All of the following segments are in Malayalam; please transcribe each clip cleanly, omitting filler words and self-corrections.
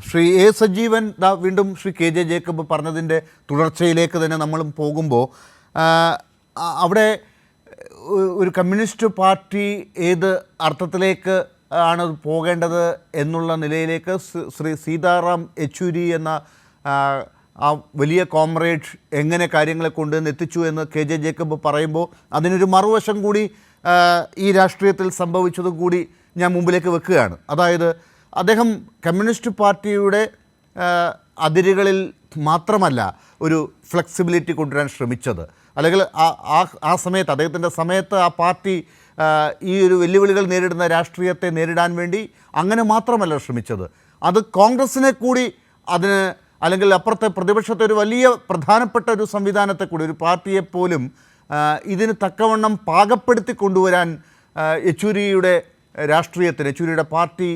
ശ്രീ എ സജീവൻ വീണ്ടും ശ്രീ കെ ജെ ജേക്കബ് പറഞ്ഞതിൻ്റെ തുടർച്ചയിലേക്ക് തന്നെ നമ്മളും പോകുമ്പോൾ അവിടെ ഒരു കമ്മ്യൂണിസ്റ്റ് പാർട്ടി ഏത് അർത്ഥത്തിലേക്ക് ആണ് പോകേണ്ടത് എന്നുള്ള നിലയിലേക്ക് ശ്രീ സീതാറാം യെച്ചൂരി എന്ന ആ വലിയ കോമ്രേഡ് എങ്ങനെ കാര്യങ്ങളെ കൊണ്ടുവന്ന് എത്തിച്ചു എന്ന് കെ ജെ ജേക്കബ് പറയുമ്പോൾ അതിനൊരു മറുവശം കൂടി ഈ രാഷ്ട്രീയത്തിൽ സംഭവിച്ചതും കൂടി ഞാൻ മുമ്പിലേക്ക് വെക്കുകയാണ്. അതായത് അദ്ദേഹം കമ്മ്യൂണിസ്റ്റ് പാർട്ടിയുടെ അതിരുകളിൽ മാത്രമല്ല ഒരു ഫ്ലെക്സിബിലിറ്റി കൊണ്ടുവരാൻ ശ്രമിച്ചത്, അല്ലെങ്കിൽ ആ സമയത്ത് അദ്ദേഹത്തിൻ്റെ സമയത്ത് ആ പാർട്ടി ഈ ഒരു വെല്ലുവിളികൾ നേരിടുന്ന രാഷ്ട്രീയത്തെ നേരിടാൻ വേണ്ടി അങ്ങനെ മാത്രമല്ല ശ്രമിച്ചത്, അത് കോൺഗ്രസിനെ കൂടി അതിന്, അല്ലെങ്കിൽ അപ്പുറത്തെ പ്രതിപക്ഷത്തെ ഒരു വലിയ പ്രധാനപ്പെട്ട ഒരു സംവിധാനത്തെ കൂടി, ഒരു പാർട്ടിയെപ്പോലും ഇതിന് തക്കവണ്ണം പാകപ്പെടുത്തി കൊണ്ടുവരാൻ യെച്ചൂരിയുടെ രാഷ്ട്രീയത്തിന്, യെച്ചൂരിയുടെ പാർട്ടി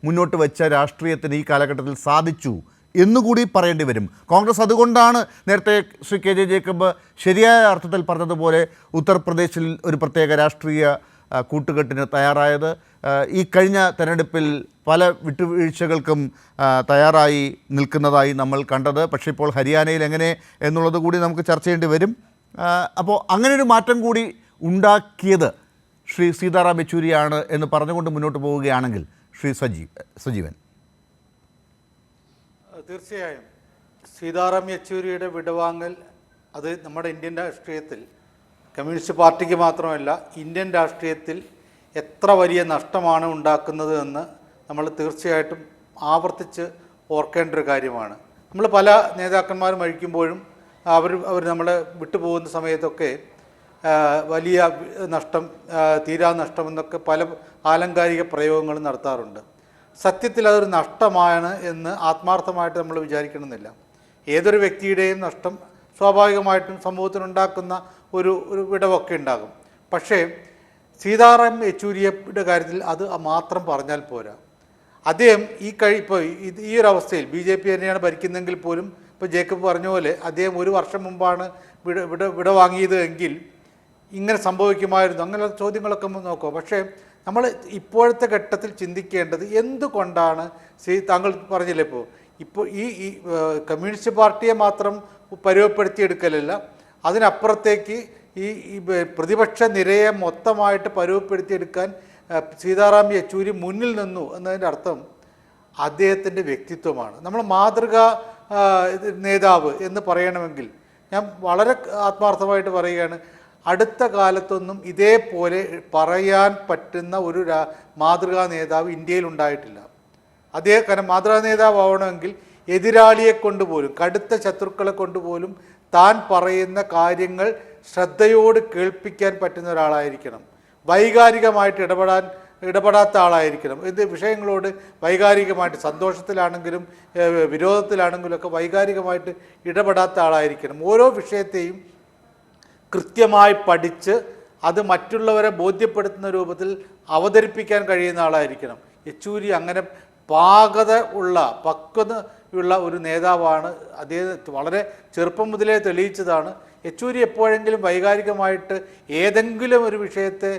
മുന്നോട്ട് വെച്ച രാഷ്ട്രീയത്തിന് ഈ കാലഘട്ടത്തിൽ സാധിച്ചു എന്നുകൂടി പറയേണ്ടി വരും. കോൺഗ്രസ് അതുകൊണ്ടാണ് നേരത്തെ ശ്രീ കെ ജെ ജേക്കബ് ശരിയായ അർത്ഥത്തിൽ പറഞ്ഞതുപോലെ ഉത്തർപ്രദേശിൽ ഒരു പ്രത്യേക രാഷ്ട്രീയ കൂട്ടുകെട്ടിന് തയ്യാറായത്. ഈ കഴിഞ്ഞ തെരഞ്ഞെടുപ്പിൽ പല വിട്ടുവീഴ്ചകൾക്കും തയ്യാറായി നിൽക്കുന്നതായി നമ്മൾ കണ്ടത്. പക്ഷേ ഇപ്പോൾ ഹരിയാനയിൽ എങ്ങനെ എന്നുള്ളത് കൂടി നമുക്ക് ചർച്ച ചെയ്യേണ്ടി വരും. അപ്പോൾ അങ്ങനെയൊരു മാറ്റം കൂടി ഉണ്ടാക്കിയത് ശ്രീ സീതാറാം യെച്ചൂരിയാണ് എന്ന് പറഞ്ഞുകൊണ്ട് മുന്നോട്ട് പോവുകയാണെങ്കിൽ ശ്രീ സജീവൻ. തീർച്ചയായും സീതാറാം യെച്ചൂരിയുടെ വിടവാങ്ങൽ അത് നമ്മുടെ ഇന്ത്യൻ രാഷ്ട്രീയത്തിൽ, കമ്മ്യൂണിസ്റ്റ് പാർട്ടിക്ക് മാത്രമല്ല ഇന്ത്യൻ രാഷ്ട്രീയത്തിൽ എത്ര വലിയ നഷ്ടമാണ് ഉണ്ടാക്കുന്നത് എന്ന് നമ്മൾ തീർച്ചയായിട്ടും ആവർത്തിച്ച് ഓർക്കേണ്ട ഒരു കാര്യമാണ്. നമ്മൾ പല നേതാക്കന്മാരും മരിക്കുമ്പോഴും അവർ നമ്മളെ വിട്ടുപോകുന്ന സമയത്തൊക്കെ വലിയ നഷ്ടം, തീരാ നഷ്ടം എന്നൊക്കെ പല ആലങ്കാരിക പ്രയോഗങ്ങളും നടത്താറുണ്ട്. സത്യത്തിൽ അതൊരു നഷ്ടമാണ് എന്ന് ആത്മാർത്ഥമായിട്ട് നമ്മൾ വിചാരിക്കണമെന്നില്ല. ഏതൊരു വ്യക്തിയുടെയും നഷ്ടം സ്വാഭാവികമായിട്ടും സമൂഹത്തിനുണ്ടാക്കുന്ന ഒരു വിടവൊക്കെ ഉണ്ടാകും. പക്ഷേ സീതാറാം യെച്ചൂരിയുടെ കാര്യത്തിൽ അത് മാത്രം പറഞ്ഞാൽ പോരാ. അദ്ദേഹം ഇപ്പോൾ ഈ ഒരു അവസ്ഥയിൽ BJP തന്നെയാണ് ഭരിക്കുന്നതെങ്കിൽ പോലും, ഇപ്പോൾ ജേക്കബ് പറഞ്ഞ പോലെ അദ്ദേഹം ഒരു വർഷം മുമ്പാണ് വിടവാങ്ങിയത് എങ്കിൽ ഇങ്ങനെ സംഭവിക്കുമായിരുന്നു, അങ്ങനെ ചോദ്യങ്ങളൊക്കെ നോക്കുക. പക്ഷേ നമ്മൾ ഇപ്പോഴത്തെ ഘട്ടത്തിൽ ചിന്തിക്കേണ്ടത് എന്തുകൊണ്ടാണ് താങ്കൾ പറഞ്ഞില്ലേ ഇപ്പോൾ ഈ കമ്മ്യൂണിസ്റ്റ് പാർട്ടിയെ മാത്രം പരുവപ്പെടുത്തിയെടുക്കലല്ല, അതിനപ്പുറത്തേക്ക് ഈ പ്രതിപക്ഷ നിരയെ മൊത്തമായിട്ട് പരുവപ്പെടുത്തിയെടുക്കാൻ സീതാറാം യെച്ചൂരി മുന്നിൽ നിന്നു എന്നതിൻ്റെ അർത്ഥം അദ്ദേഹത്തിൻ്റെ വ്യക്തിത്വമാണ്. നമ്മൾ മാതൃകാ നേതാവ് എന്ന് പറയണമെങ്കിൽ ഞാൻ വളരെ ആത്മാർത്ഥമായിട്ട് പറയുകയാണ്, അടുത്ത കാലത്തൊന്നും ഇതേപോലെ പറയാൻ പറ്റുന്ന ഒരു മാതൃകാ നേതാവ് ഇന്ത്യയിൽ ഉണ്ടായിട്ടില്ല. കാരണം മാതൃകാ നേതാവ് ആവണമെങ്കിൽ എതിരാളിയെ കൊണ്ടുപോലും, കടുത്ത ശത്രുക്കളെ കൊണ്ടുപോലും താൻ പറയുന്ന കാര്യങ്ങൾ ശ്രദ്ധയോട് കേൾപ്പിക്കാൻ പറ്റുന്ന ഒരാളായിരിക്കണം. വൈകാരികമായിട്ട് ഇടപെടാത്ത ആളായിരിക്കണം. ഇത് വിഷയങ്ങളോട് വൈകാരികമായിട്ട്, സന്തോഷത്തിലാണെങ്കിലും വിരോധത്തിലാണെങ്കിലും ഒക്കെ വൈകാരികമായിട്ട് ഇടപെടാത്ത ആളായിരിക്കണം. ഓരോ വിഷയത്തെയും കൃത്യമായി പഠിച്ച് അത് മറ്റുള്ളവരെ ബോധ്യപ്പെടുത്തുന്ന രൂപത്തിൽ അവതരിപ്പിക്കാൻ കഴിയുന്ന ആളായിരിക്കണം. യെച്ചൂരി അങ്ങനെ പക്വതയുള്ള ഒരു നേതാവാണ്. അദ്ദേഹം വളരെ ചെറുപ്പം മുതലേ തെളിയിച്ചതാണ്. യെച്ചൂരി എപ്പോഴെങ്കിലും വൈകാരികമായിട്ട് ഏതെങ്കിലും ഒരു വിഷയത്തെ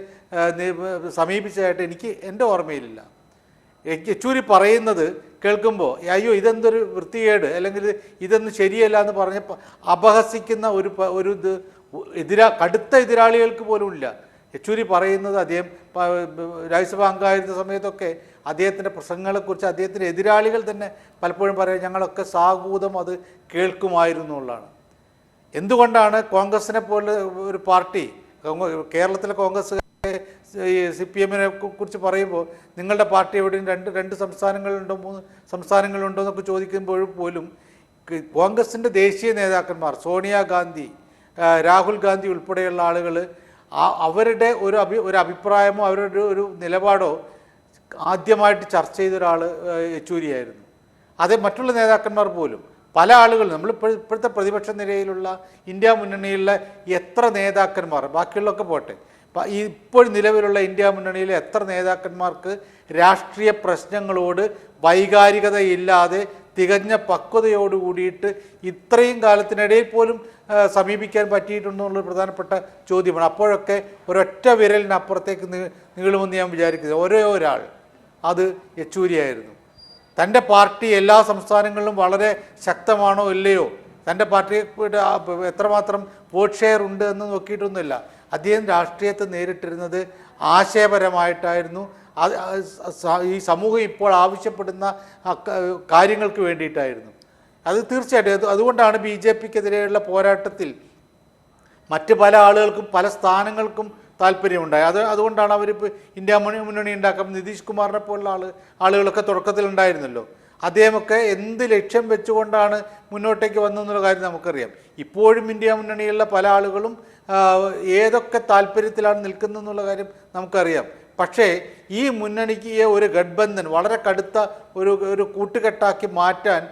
സമീപിച്ചതായിട്ട് എൻ്റെ ഓർമ്മയിലില്ല. യെച്ചൂരി പറയുന്നത് കേൾക്കുമ്പോൾ അയ്യോ ഇതെന്തൊരു വൃത്തികേട്, അല്ലെങ്കിൽ ഇതൊന്നും ശരിയല്ല എന്ന് പറഞ്ഞ് അപഹസിക്കുന്ന ഒരു കടുത്ത എതിരാളികൾക്ക് പോലും ഇല്ല. യെച്ചൂരി പറയുന്നത്, അദ്ദേഹം രാജ്യസഭാ അംഗമായിരുന്ന സമയത്തൊക്കെ അദ്ദേഹത്തിൻ്റെ പ്രസംഗങ്ങളെക്കുറിച്ച് അദ്ദേഹത്തിൻ്റെ എതിരാളികൾ തന്നെ പലപ്പോഴും പറയും ഞങ്ങളൊക്കെ സാഹൂതം അത് കേൾക്കുമായിരുന്നു എന്നുള്ളതാണ്. എന്തുകൊണ്ടാണ് കോൺഗ്രസിനെ പോലെ ഒരു പാർട്ടി, കേരളത്തിലെ കോൺഗ്രസ് CPM കുറിച്ച് പറയുമ്പോൾ നിങ്ങളുടെ പാർട്ടി എവിടെയും രണ്ട് സംസ്ഥാനങ്ങളുണ്ടോ 3 സംസ്ഥാനങ്ങളുണ്ടോ എന്നൊക്കെ ചോദിക്കുമ്പോഴും പോലും കോൺഗ്രസിൻ്റെ ദേശീയ നേതാക്കന്മാർ സോണിയാഗാന്ധി, രാഹുൽ ഗാന്ധി ഉൾപ്പെടെയുള്ള ആളുകൾ അവരുടെ ഒരു അഭിപ്രായമോ അവരുടെ ഒരു നിലപാടോ ആദ്യമായിട്ട് ചർച്ച ചെയ്ത ഒരാൾ യെച്ചൂരിയായിരുന്നു. അതേ മറ്റുള്ള നേതാക്കന്മാർ പോലും പല ആളുകളും, ഇപ്പോഴത്തെ പ്രതിപക്ഷ നിരയിലുള്ള ഇന്ത്യ മുന്നണിയിലുള്ള എത്ര നേതാക്കന്മാർ, ബാക്കിയുള്ളതൊക്കെ പോട്ടെ, ഇപ്പോൾ നിലവിലുള്ള ഇന്ത്യ മുന്നണിയിലെ എത്ര നേതാക്കന്മാർക്ക് രാഷ്ട്രീയ പ്രശ്നങ്ങളോട് വൈകാരികതയില്ലാതെ തികഞ്ഞ പക്വതയോട് കൂടിയിട്ട് ഇത്രയും കാലത്തിനിടയിൽ പോലും സമീപിക്കാൻ പറ്റിയിട്ടുണ്ടെന്നുള്ളൊരു പ്രധാനപ്പെട്ട ചോദ്യമാണ്. അപ്പോഴൊക്കെ ഒരൊറ്റ വിരലിനപ്പുറത്തേക്ക് നീളുമെന്ന് ഞാൻ വിചാരിക്കുന്നത് ഒരേ ഒരാൾ, അത് യെച്ചൂരിയായിരുന്നു. തൻ്റെ പാർട്ടി എല്ലാ സംസ്ഥാനങ്ങളിലും വളരെ ശക്തമാണോ ഇല്ലയോ, തൻ്റെ പാർട്ടി എത്രമാത്രം വോട്ട് ഷെയർ ഉണ്ട് എന്ന് നോക്കിയിട്ടൊന്നുമില്ല. അദ്ദേഹം രാഷ്ട്രീയത്തെ നേരിട്ടിരുന്നത് ആശയപരമായിട്ടായിരുന്നു. ഈ സമൂഹം ഇപ്പോൾ ആവശ്യപ്പെടുന്ന കാര്യങ്ങൾക്ക് വേണ്ടിയിട്ടായിരുന്നു. അത് തീർച്ചയായിട്ടും അതുകൊണ്ടാണ് ബി ജെ പിക്കെതിരെയുള്ള പോരാട്ടത്തിൽ മറ്റ് പല ആളുകൾക്കും പല സ്ഥാനങ്ങൾക്കും താല്പര്യമുണ്ടായി. അതുകൊണ്ടാണ് അവരിപ്പോൾ ഇന്ത്യ മുന്നണി ഉണ്ടാക്കാൻ നിതീഷ് കുമാറിനെ പോലുള്ള ആളുകളൊക്കെ തുടക്കത്തിലുണ്ടായിരുന്നല്ലോ. അദ്ദേഹമൊക്കെ എന്ത് ലക്ഷ്യം വെച്ചുകൊണ്ടാണ് മുന്നോട്ടേക്ക് വന്നതെന്നുള്ള കാര്യം നമുക്കറിയാം. ഇപ്പോഴും ഇന്ത്യ മുന്നണിയിലുള്ള പല ആളുകളും ഏതൊക്കെ താല്പര്യത്തിലാണ് നിൽക്കുന്നതെന്നുള്ള കാര്യം നമുക്കറിയാം. പക്ഷേ ഈ മുന്നണിക്ക് ഒരു ഗഡ്ബന്ധൻ വളരെ കടുത്ത ഒരു കൂട്ടുകെട്ടാക്കി മാറ്റാൻ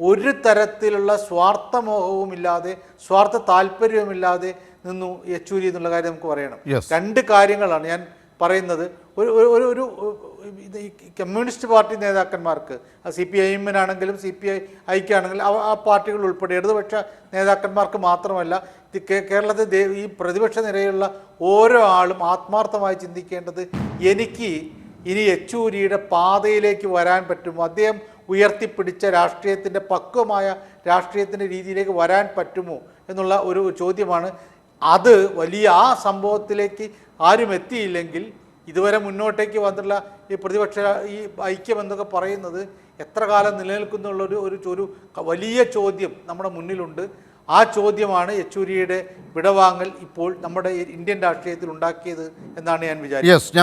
ഒരു തരത്തിലുള്ള സ്വാർത്ഥമോഹവുമില്ലാതെ സ്വാർത്ഥ താല്പര്യവുമില്ലാതെ നിന്നു യെച്ചൂരി എന്നുള്ള കാര്യം നമുക്ക് പറയണം. രണ്ട് കാര്യങ്ങളാണ് ഞാൻ പറയുന്നത്. ഒരു കമ്മ്യൂണിസ്റ്റ് പാർട്ടി നേതാക്കന്മാർക്ക് CPIM-നാണെങ്കിലും CPIക്കാണെങ്കിലും ആ പാർട്ടികൾ ഉൾപ്പെടെ ഇടതുപക്ഷ നേതാക്കന്മാർക്ക് മാത്രമല്ല കേരളത്തിൽ ഈ പ്രതിപക്ഷ നിരയിലുള്ള ഓരോ ആളും ആത്മാർത്ഥമായി ചിന്തിക്കേണ്ടത് എനിക്ക് ഇനി യെച്ചൂരിയുടെ പാതയിലേക്ക് വരാൻ പറ്റുമോ, അദ്ദേഹം ഉയർത്തിപ്പിടിച്ച രാഷ്ട്രീയത്തിൻ്റെ പക്വമായ രാഷ്ട്രീയത്തിൻ്റെ രീതിയിലേക്ക് വരാൻ പറ്റുമോ എന്നുള്ള ഒരു ചോദ്യമാണ്. അത് വലിയ ആ സംഭവത്തിലേക്ക് ആരും എത്തിയില്ലെങ്കിൽ ഇതുവരെ മുന്നോട്ടേക്ക് വന്നിട്ടുള്ള ഈ പ്രതിപക്ഷ ഈ ഐക്യം എന്നൊക്കെ പറയുന്നത് എത്ര കാലം നിലനിൽക്കുന്നുള്ള ഒരു വലിയ ചോദ്യം നമ്മുടെ മുന്നിലുണ്ട്. ആ ചോദ്യമാണ് യെച്ചൂരിയുടെ വിടവാങ്ങൽ ഇപ്പോൾ നമ്മുടെ ഇന്ത്യൻ രാഷ്ട്രീയത്തിൽ ഉണ്ടാക്കിയത് എന്നാണ് ഞാൻ വിചാരിക്കുന്നത്.